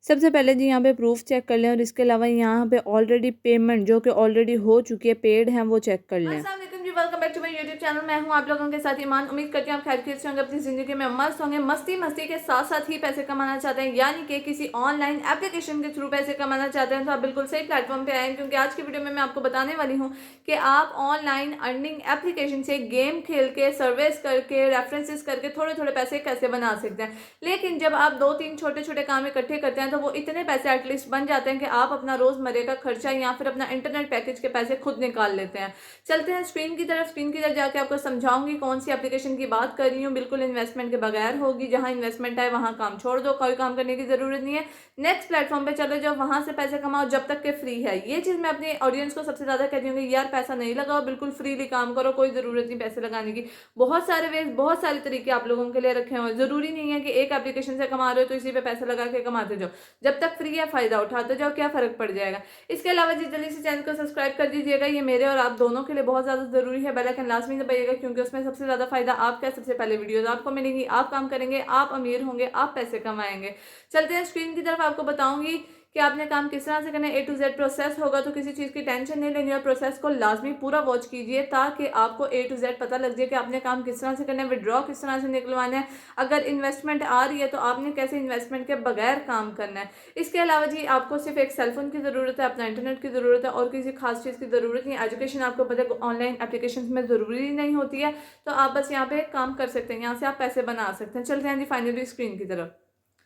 सबसे पहले जी यहाँ पे प्रूफ चेक कर लें और इसके अलावा यहाँ पे ऑलरेडी पेमेंट जो कि ऑलरेडी हो चुकी है, पेड है, वो चेक कर लें। अस्सलाम वालेकुम जी, welcome back to my YouTube channel. मैं हूं आप लोगों के साथ ईमान। उम्मीद करती हूं आप खैरियत से होंगे, अपनी जिंदगी में मस्त होंगे, मस्ती मस्ती के साथ साथ ही पैसे कमाना चाहते हैं, यानी कि किसी ऑनलाइन एप्लीकेशन के थ्रू पैसे कमाना चाहते हैं तो आप बिल्कुल सही प्लेटफॉर्म पे आए हैं, क्योंकि आज की वीडियो में मैं आपको बताने वाली हूँ कि आप ऑनलाइन अर्निंग एप्लीकेशन से गेम खेल के, सर्विस करके, रेफरेंसेस करके थोड़े थोड़े पैसे कैसे बना सकते हैं। लेकिन जब आप 2-3 छोटे छोटे काम इकट्ठे करते हैं तो वो इतने पैसे एटलीस्ट बन जाते हैं कि आप अपना रोजमर्रे का खर्चा या फिर अपना इंटरनेट पैकेज के पैसे खुद निकाल लेते हैं। चलते हैं स्क्रीन की तरफ जाके आपको समझाऊंगी कौन सी एप्लीकेशन की बात कर रही हूँ। बिल्कुल इन्वेस्टमेंट के बगैर होगी, जहां इन्वेस्टमेंट है वहां काम छोड़ दो, कोई काम करने की जरूरत नहीं है। नेक्स्ट प्लेटफॉर्म पे चले जाओ, वहां से पैसे कमाओ जब तक के फ्री है। ये चीज मैं अपनी ऑडियंस को सबसे ज्यादा कहती हूँ कि यार पैसा नहीं लगाओ, बिल्कुल फ्रीली काम करो, कोई जरूरत नहीं पैसे लगाने की। बहुत सारे वेज, बहुत सारे तरीके आप लोगों के लिए रखे हुए हैं। जरूरी नहीं है कि एक एप्लीकेशन से कमा रहे हो तो इसी पे पैसा लगा के कमाते जाओ। जब तक फ्री है फायदा उठाते जाओ, क्या फर्क पड़ जाएगा। इसके अलावा जी जल्दी से चैनल को सब्सक्राइब कर दीजिएगा, ये मेरे और आप दोनों के लिए बहुत ज्यादा जरूरी है। बेल आइकन लाजमी दबाइएगा, क्योंकि उसमें सबसे ज्यादा फायदा आपका है। सबसे पहले वीडियोस आपको मिलेंगी, आप काम करेंगे, आप अमीर होंगे, आप पैसे कमाएंगे। चलते हैं स्क्रीन की तरफ, आपको बताऊंगी कि आपने काम किस तरह से करना है। A to Z प्रोसेस होगा, तो किसी चीज़ की टेंशन नहीं लेनी और प्रोसेस को लाजमी पूरा वॉच कीजिए ताकि आपको A to Z पता लग जाए कि आपने काम किस तरह से करना है, विड्रॉ किस तरह से निकलवाना है। अगर इन्वेस्टमेंट आ रही है तो आपने कैसे इन्वेस्टमेंट के बगैर काम करना है। इसके अलावा जी आपको सिर्फ एक सेलफोन की ज़रूरत है, अपना इंटरनेट की ज़रूरत है, और किसी खास चीज़ की ज़रूरत नहीं। एजुकेशन आपको पता है ऑनलाइन एप्लीकेशन में ज़रूरी नहीं होती है, तो आप बस यहाँ पे काम कर सकते हैं, यहाँ से आप पैसे बना सकते हैं। चलते हैं जी फाइनली स्क्रीन की तरफ।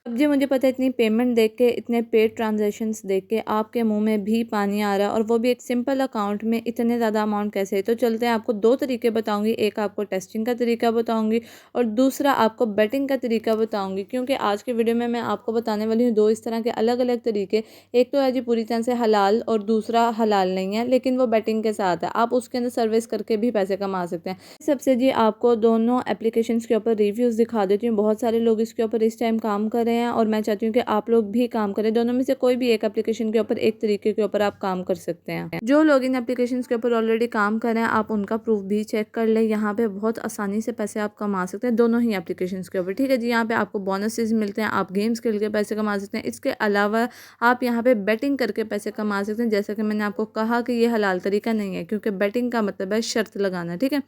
अब जी मुझे पता है इतनी पेमेंट देख के, इतने पेड ट्रांजैक्शंस देख के आपके मुंह में भी पानी आ रहा है, और वो भी एक सिंपल अकाउंट में इतने ज़्यादा अमाउंट कैसे है। तो चलते हैं, आपको दो तरीके बताऊंगी, एक आपको टेस्टिंग का तरीका बताऊंगी और दूसरा आपको बेटिंग का तरीका बताऊंगी। क्योंकि आज के वीडियो में मैं आपको बताने वाली हूँ दो इस तरह के अलग अलग तरीके। एक तो है जी पूरी तरह से हलाल और दूसरा हलाल नहीं है, लेकिन वो बेटिंग के साथ है, आप उसके अंदर सर्विस करके भी पैसे कमा सकते हैं। सबसे जी आपको दोनों एप्लीकेशंस के ऊपर रिव्यूज़ दिखा देती हूँ। बहुत सारे लोग इसके ऊपर इस टाइम काम कर रहे हैं और मैं चाहती हूँ कि आप लोग भी काम करें। दोनों में से कोई भी एक एप्लीकेशन के ऊपर, एक तरीके के ऊपर आप काम कर सकते हैं। जो लोग इन एप्लीकेशंस के ऊपर ऑलरेडी काम कर रहे हैं, आप उनका प्रूफ भी चेक कर लें। यहाँ पे बहुत आसानी से पैसे आप कमा सकते हैं दोनों ही एप्लीकेशंस के ऊपर, ठीक है जी। यहाँ पे आपको बोनसेस मिलते हैं, आप गेम्स खेल के पैसे कमा सकते हैं। इसके अलावा आप यहाँ पे बेटिंग करके पैसे कमा सकते हैं। जैसा कि मैंने आपको कहा कि ये हलाल तरीका नहीं है, क्योंकि बेटिंग का मतलब है शर्त लगाना, ठीक है।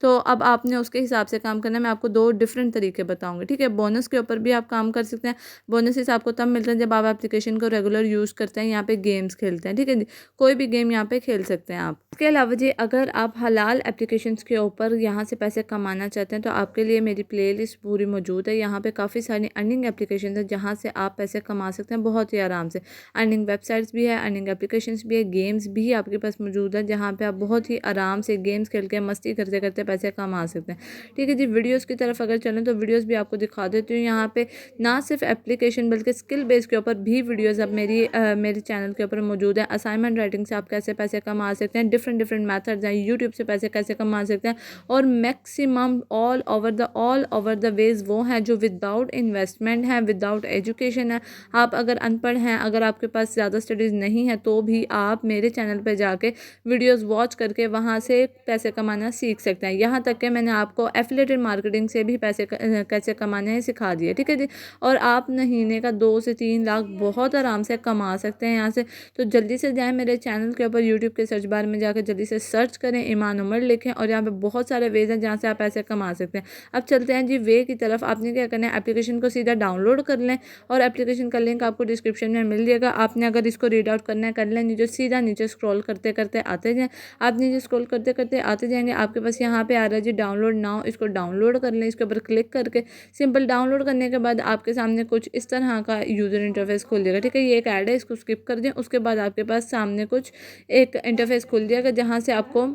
तो अब आपने उसके हिसाब से काम करना है। मैं आपको दो डिफरेंट तरीके बताऊंगी, ठीक है। बोनस के ऊपर भी आप काम कर सकते हैं। बोनसेस आपको तब मिलते हैं जब आप एप्लीकेशन को रेगुलर यूज़ करते हैं, यहाँ पे गेम्स खेलते हैं, ठीक है जी। कोई भी गेम यहाँ पे खेल सकते हैं आप। इसके अलावा जी अगर आप हलाल एप्लीकेशंस के ऊपर यहाँ से पैसे कमाना चाहते हैं तो आपके लिए मेरी प्लेलिस्ट पूरी मौजूद है। यहाँ पे काफ़ी सारी अर्निंग एप्लीकेशन है जहाँ से आप पैसे कमा सकते हैं बहुत ही आराम से। अर्निंग वेबसाइट्स भी है, अर्निंग एप्लीकेशंस भी है, गेम्स भी आपके पास मौजूद है जहाँ पे आप बहुत ही आराम से गेम्स खेल के मस्ती करते करते पैसे कमा सकते हैं, ठीक है जी। वीडियोस की तरफ अगर चलें तो वीडियोस भी आपको दिखा देती हूँ। यहाँ पे ना सिर्फ एप्लीकेशन बल्कि स्किल बेस के ऊपर भी वीडियोस अब मेरे चैनल के ऊपर मौजूद है। असाइनमेंट राइटिंग से आप कैसे पैसे कमा सकते हैं, डिफरेंट डिफरेंट मेथड्स हैं। यूट्यूब से पैसे कैसे कमा सकते हैं, और maximum all over the ways वो हैं जो विदाउट इन्वेस्टमेंट है, विदाउट एजुकेशन है। आप अगर अनपढ़ हैं, अगर आपके पास ज़्यादा स्टडीज़ नहीं है, तो भी आप मेरे चैनल पर जाके वीडियोस वॉच करके वहाँ से पैसे कमाना सीख सकते हैं। यहाँ तक कि मैंने आपको एफिलिएटेड मार्केटिंग से भी पैसे कैसे कमाने हैं सिखा दिए, ठीक है जी। और आप महीने का 2 से 3 लाख बहुत आराम से कमा सकते हैं यहाँ से। तो जल्दी से जाएं मेरे चैनल के ऊपर, यूट्यूब के सर्च बार में जाकर जल्दी से सर्च करें, ईमान उमर लिखें, और यहाँ पे बहुत सारे वेज हैं जहाँ से आप पैसे कमा सकते हैं। अब चलते हैं जी वे की तरफ। आपने क्या करना है, एप्लीकेशन को सीधा डाउनलोड कर लें, और एप्लीकेशन का लिंक आपको डिस्क्रिप्शन में मिल जाएगा। आपने अगर इसको रीड आउट करना है कर लें, नीचे सीधा नीचे स्क्रॉल करते करते आते जाएँ। आप नीचे स्क्रॉल करते करते आते जाएंगे, आपके पास यहाँ पे आ रहा है जी डाउनलोड नाउ। इसको डाउनलोड कर लें, इसके ऊपर क्लिक करके सिंपल डाउनलोड करने के बाद आपके सामने कुछ इस तरह का यूज़र इंटरफेस खुल जाएगा, ठीक है। ये एक ऐड है, इसको स्किप कर दें। उसके बाद आपके पास सामने कुछ एक इंटरफेस खुल जाएगा जहाँ से आपको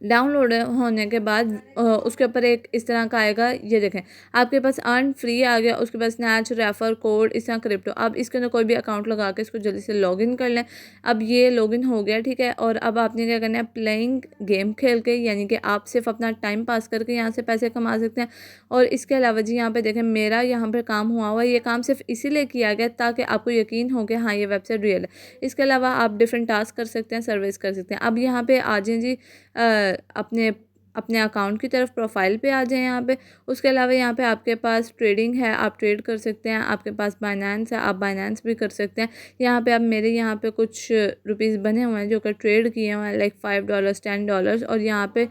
डाउनलोड होने के बाद उसके ऊपर एक इस तरह का आएगा, ये देखें आपके पास अर्न फ्री आ गया। उसके बाद स्नैच, रेफर कोड, इस तरह क्रिप्टो। अब इसके अंदर कोई भी अकाउंट लगा के इसको जल्दी से लॉगिन कर लें। अब ये लॉगिन हो गया, ठीक है। और अब आपने क्या करना है, प्लेइंग गेम खेल के, यानी कि आप सिर्फ अपना टाइम पास करके यहाँ से पैसे कमा सकते हैं। और इसके अलावा जी यहाँ पे देखें मेरा यहाँ पर काम हुआ हुआ है। ये काम सिर्फ इसीलिए किया गया ताकि आपको यकीन हो कि हाँ ये वेबसाइट रियल है। इसके अलावा आप डिफरेंट टास्क कर सकते हैं, सर्विस कर सकते हैं। अब यहाँ पे आ जाएं जी अपने अपने अकाउंट की तरफ प्रोफाइल पे आ जाएं यहाँ पे। उसके अलावा यहाँ पे आपके पास ट्रेडिंग है, आप ट्रेड कर सकते हैं। आपके पास बाइनेंस है, आप बाइनेंस भी कर सकते हैं। यहाँ पे अब मेरे यहाँ पे कुछ रुपीज़ बने हुए हैं जो कि ट्रेड किए हुए हैं, लाइक $5 $10। और यहाँ पे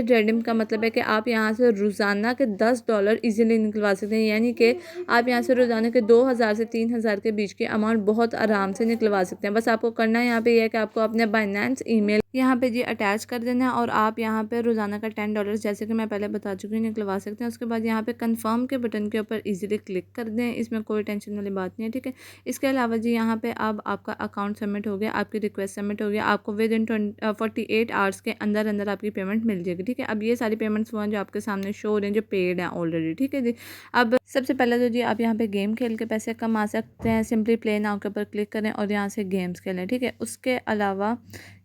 रिडीम का मतलब है कि आप यहाँ से रोज़ाना के $10 ईजिली निकलवा सकते हैं, यानी कि आप यहाँ से रोज़ाना के 2000 से 3000 के बीच की अमाउंट बहुत आराम से निकलवा सकते हैं। बस आपको करना है यहाँ पे यह है कि आपको अपने बाइनेंस ईमेल यहाँ पे जी अटैच कर देना है और आप यहाँ पे रोज़ाना का $10, जैसे कि मैं पहले बता चुकी हूँ, निकलवा सकते हैं। उसके बाद यहाँ पे कंफर्म के बटन के ऊपर इजीली क्लिक कर दें, इसमें कोई टेंशन वाली बात नहीं है, ठीक है। इसके अलावा जी यहाँ पे अब आपका अकाउंट सबमिट हो गया, आपकी रिक्वेस्ट सबमिट हो गया, आपको विद इन 48 आवर्स के अंदर अंदर आपकी पेमेंट मिल जाएगी, ठीक है। अब ये सारी पेमेंट्स वो हैं जो आपके सामने शो हो रही हैं, जो पेड हैं ऑलरेडी, ठीक है जी। अब सबसे पहले तो जी आप यहाँ पे गेम खेल के पैसे कमा सकते हैं। सिंपली प्ले नाउ के ऊपर क्लिक करें और यहाँ से गेम्स खेलें, ठीक है। उसके अलावा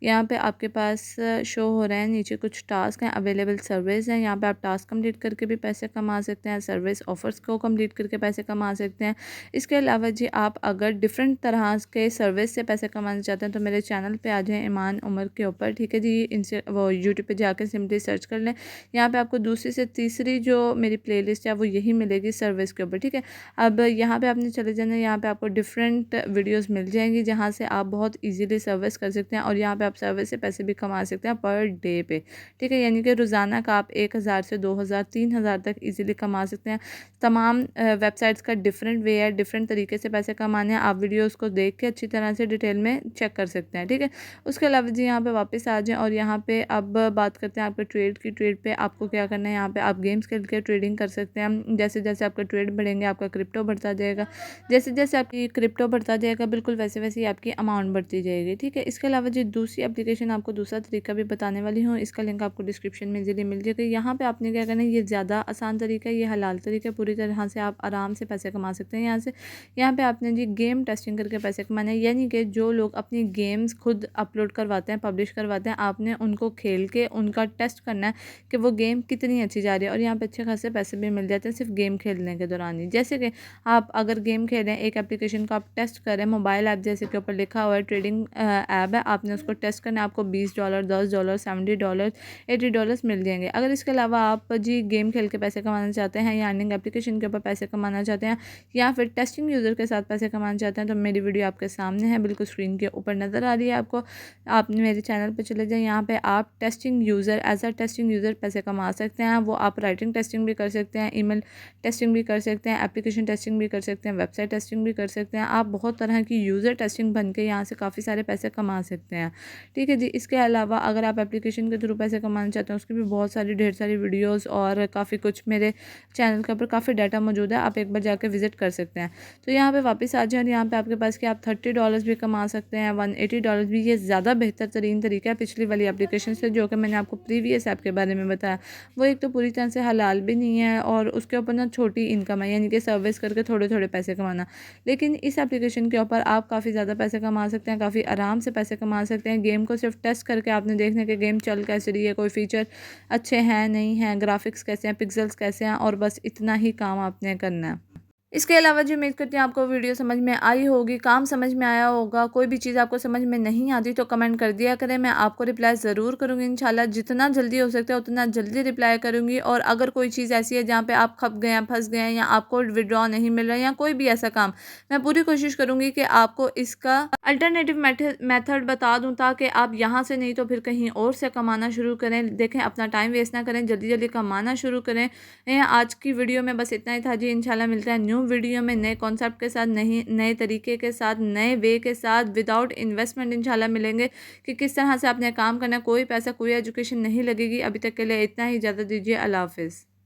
यहाँ पे आपके पास शो हो रहे हैं नीचे कुछ टास्क हैं, अवेलेबल सर्विस हैं। यहाँ पे आप टास्क कंप्लीट करके भी पैसे कमा सकते हैं, सर्विस ऑफर्स को कंप्लीट करके पैसे कमा सकते हैं। इसके अलावा जी आप अगर डिफरेंट तरह के सर्विस से पैसे कमाना चाहते हैं तो मेरे चैनल पे आ जाएं ईमान उमर के ऊपर, ठीक है जी। इनसे वो यूट्यूब पे जाकर सिंपली सर्च कर लें। यहाँ पे आपको दूसरी से तीसरी जो मेरी प्लेलिस्ट है वो यही मिलेगी सर्विस के ऊपर, ठीक है। अब यहाँ पे आपने चले जाना, यहाँ पे आपको डिफरेंट वीडियोस मिल जाएंगी जहाँ से आप बहुत इजीली सर्विस कर सकते हैं और यहाँ पे आप सर्विस से पैसे भी कमा सकते हैं पर डे पे, ठीक है। यानी कि रोज़ाना का आप 1000 से 2000 3000 तक इजीली कमा सकते हैं। तमाम वेबसाइट्स का डिफरेंट वे है, डिफरेंट तरीके से पैसे कमाने हैं। आप वीडियोस को देख के अच्छी तरह से डिटेल में चेक कर सकते हैं, ठीक है। उसके अलावा जी यहाँ पे वापस आ जाएं और यहाँ पे अब बात करते हैं आपके ट्रेड की। ट्रेड पे आपको क्या करना है, यहाँ पे आप गेम्स खेल के ट्रेडिंग कर सकते हैं। जैसे जैसे आपका ट्रेड बढ़ेंगे आपका क्रिप्टो बढ़ता जाएगा, जैसे जैसे आपकी क्रिप्टो बढ़ता जाएगा बिल्कुल वैसे वैसे ही आपकी अमाउंट बढ़ती जाएगी, ठीक है। इसके अलावा जी दूसरी एप्लीकेशन आपको दूसरा तरीका भी बताने वाली हूँ, इसका लिंक आपको डिस्क्रिप्शन में इजीली मिल जाएगा। यहाँ पे आपने क्या करना है, ये ज़्यादा आसान तरीका है, ये हलाल तरीका है, पूरी तरह से आप आराम से पैसे कमा सकते हैं यहाँ से। यहाँ पे आपने जी गेम टेस्टिंग करके पैसे कमाने हैं, यानी कि जो लोग अपनी गेम्स खुद अपलोड करवाते हैं, पब्लिश करवाते हैं, आपने उनको खेल के उनका टेस्ट करना है कि वो गेम कितनी अच्छी जा रही है और यहाँ पे अच्छे खासे पैसे भी मिल जाते हैं सिर्फ गेम खेलने के दौरान ही। जैसे कि आप अगर गेम खेल रहे हैं, एक एप्लीकेशन को आप टेस्ट करें, मोबाइल ऐप जैसे के ऊपर लिखा हुआ है ट्रेडिंग ऐप है, आपने उसको टेस्ट करना है, आपको $20 $10 $70 $80 मिल जाएंगे। अगर इसके अलावा आप जी गेम खेल के पैसे कमाना चाहते हैं या अर्निंग एप्लीकेशन के ऊपर पैसे कमाना चाहते हैं या फिर टेस्टिंग यूज़र के साथ पैसे कमाना चाहते हैं तो मेरी वीडियो आपके सामने है, बिल्कुल स्क्रीन के ऊपर नज़र आ रही है आपको। आप मेरे चैनल पर चले जाएँ, यहाँ पे आप testing user as a testing user पैसे कमा सकते हैं। वो आप राइटिंग टेस्टिंग भी कर सकते हैं, ईमेल टेस्टिंग भी कर सकते हैं, एप्लीकेशन टेस्टिंग भी कर सकते हैं, वेबसाइट टेस्टिंग भी कर सकते हैं। आप बहुत तरह की यूज़र टेस्टिंग बन के यहाँ से काफ़ी सारे पैसे कमा सकते हैं, ठीक है जी। इसके अलावा अगर आप एप्लीकेशन के थ्रू पैसे कमाना चाहते हैं उसकी भी बहुत सारी ढेर सारी वीडियोस और काफ़ी कुछ मेरे चैनल के ऊपर काफ़ी डाटा मौजूद है, आप एक बार जाकर विजिट कर सकते हैं। तो यहाँ पे वापस आ जाए और यहाँ पे आपके पास कि आप $30 भी कमा सकते हैं, $180 भी। ये ज़्यादा बेहतर तरीन तरीका है पिछली वाली एप्लीकेशन से जो कि मैंने आपको प्रीवियस ऐप के बारे में बताया। वो एक तो पूरी तरह से हलाल भी नहीं है और उसके ऊपर ना छोटी इनकम है, यानी कि सर्विस करके थोड़े थोड़े पैसे कमाना। लेकिन इस एप्लीकेशन के ऊपर आप काफ़ी ज़्यादा पैसे कमा सकते हैं, काफ़ी आराम से पैसे कमा सकते हैं। गेम को सिर्फ टेस्ट करके आपने देखने के गेम चल कैसे रही है, कोई फीचर अच्छे हैं नहीं हैं, ग्राफिक्स कैसे हैं, पिक्सल्स कैसे हैं, और बस इतना ही काम आपने करना है। इसके अलावा जी उम्मीद करती हूँ आपको वीडियो समझ में आई होगी, काम समझ में आया होगा। कोई भी चीज़ आपको समझ में नहीं आती तो कमेंट कर दिया करें, मैं आपको रिप्लाई ज़रूर करूँगी इंशाल्लाह। जितना जल्दी हो सकता है उतना जल्दी रिप्लाई करूँगी। और अगर कोई चीज़ ऐसी है जहाँ पे आप खप गए हैं, फंस गए हैं या आपको विड्रॉ नहीं मिल रहा है या कोई भी ऐसा काम, मैं पूरी कोशिश करूँगी कि आपको इसका अल्टरनेटिव मेथड बता दूँ ताकि आप यहाँ से नहीं तो फिर कहीं और से कमाना शुरू करें। देखें, अपना टाइम वेस्ट ना करें, जल्दी जल्दी कमाना शुरू करें। आज की वीडियो में बस इतना ही था जी। इंशाल्लाह मिलता है न्यू वीडियो में नए कॉन्सेप्ट के साथ, नए तरीके के साथ, नए वे के साथ, विदाउट इन्वेस्टमेंट इंशाल्लाह मिलेंगे कि किस तरह से आपने काम करना है। कोई पैसा कोई एजुकेशन नहीं लगेगी। अभी तक के लिए इतना ही, ज़्यादा दीजिए। अल्लाह हाफिज़।